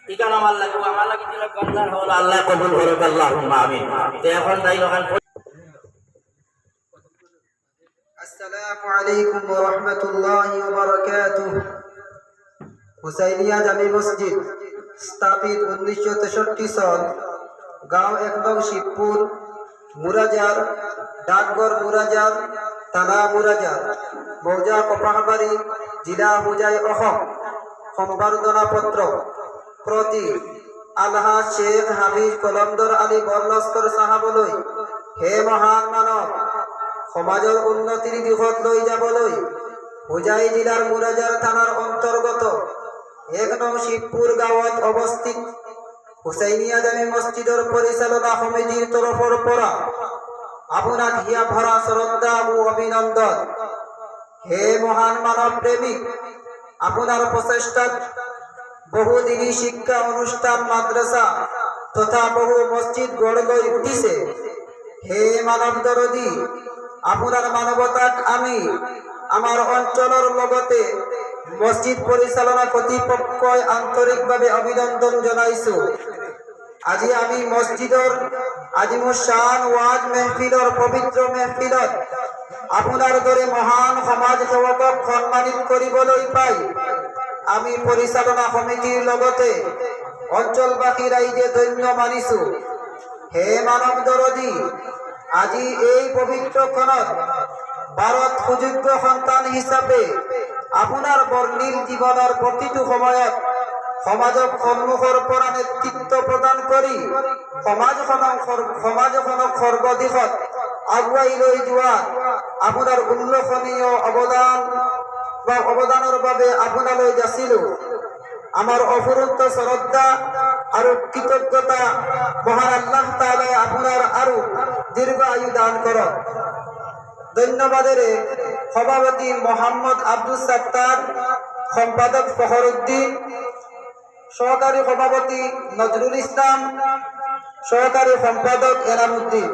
ঠিকানা আমার লাগবে, আমার লাগে দিলে গন্ধার হলো, আল্লাহ কবুল করুক, আল্লাহুম্মা আমিন। তো এখন তাই ওখান আসসালামু আলাইকুম ওয়া রাহমাতুল্লাহি ওয়া বারাকাতুহু। হুসাইনিয়া জামি মসজিদ স্থাপিত 1963 সাল, গাঁও 1 নং শিবপুর, মুরাজার, ডাকঘর মুরাজার, থানা মুরাজার, মৌজা কপাহবাড়ি, জিলা হুজাই অসম। সম্বর্ধনা পত্র প্রতি আলহাজ শেখ হাফিজ কলমদর আলী বৰলস্কৰ সাহাবলৈ, হে মহান মানৱ, সমাজৰ উন্নতিৰ দিশত লৈ যাবলৈ হুজাই জিলাৰ মুৰাজাৰ থানাৰ অন্তৰ্গত 1 নং শিবপুৰ গাঁৱত অৱস্থিত হুসাইনিয়া জামি মসজিদৰ পৰিচালনা সমিতিৰ তৰফৰ পৰা আপোনাক হিয়া ভৰা শ্ৰদ্ধা ও অভিনন্দন। হে মহান মানৱ প্ৰেমিক, আপোনাৰ প্ৰচেষ্টাত বহুদিনী শিক্ষা অনুষ্ঠান, মাদ্রাসা তথা বহু মসজিদ গড় লৈ উঠিছে। হে মানৱ দৰদী, আপোনাৰ মানৱতাক আমি আমাৰ অঞ্চলৰ লগতে মসজিদ পৰিচালনা কৰ্তৃপক্ষই আন্তৰিকভাৱে অভিনন্দন জনাইছো। আজি আমি মসজিদৰ আজিমুশ্বান ওয়াজ মেহফিলৰ পবিত্ৰ মেহফিলত আপোনাৰ দৰে মহান সমাজ সেৱকক সন্মানিত কৰিবলৈ পাই আমি পৰিচালনা সমিতিৰ লগতে অঞ্চলবাসী ৰাইজে ধন্য মানিছো। হে মানৱ দৰদী, আজি এই পবিত্ৰ ক্ষণত ভাৰত সুযোগ্য সন্তান হিচাপে আপোনাৰ বৰ্ণিল জীৱনৰ প্ৰতিটো সময়ত সমাজক সন্মুখৰ পৰা নেতৃত্ব প্ৰদান কৰি সমাজখনক সৰ্বদিশত আগুৱাই লৈ যোৱা আপোনাৰ উল্লেখনীয় অৱদানৰ বাবে আপোনালৈ যাচিলো আমাৰ অফুৰন্ত শ্ৰদ্ধা আৰু কৃতজ্ঞতা। মহান আল্লাহ তাআলাই আপোনাৰ আৰু দীৰ্ঘ আয়ু দান কৰক। ধন্যবাদেৰে সভাপতি মোহাম্মদ আব্দুল সাত্তার, সম্পাদক ফখরুদ্দিন, সহকারী সভাপতি নজরুল ইসলাম, সহকারী সম্পাদক এনামুদ্দিন।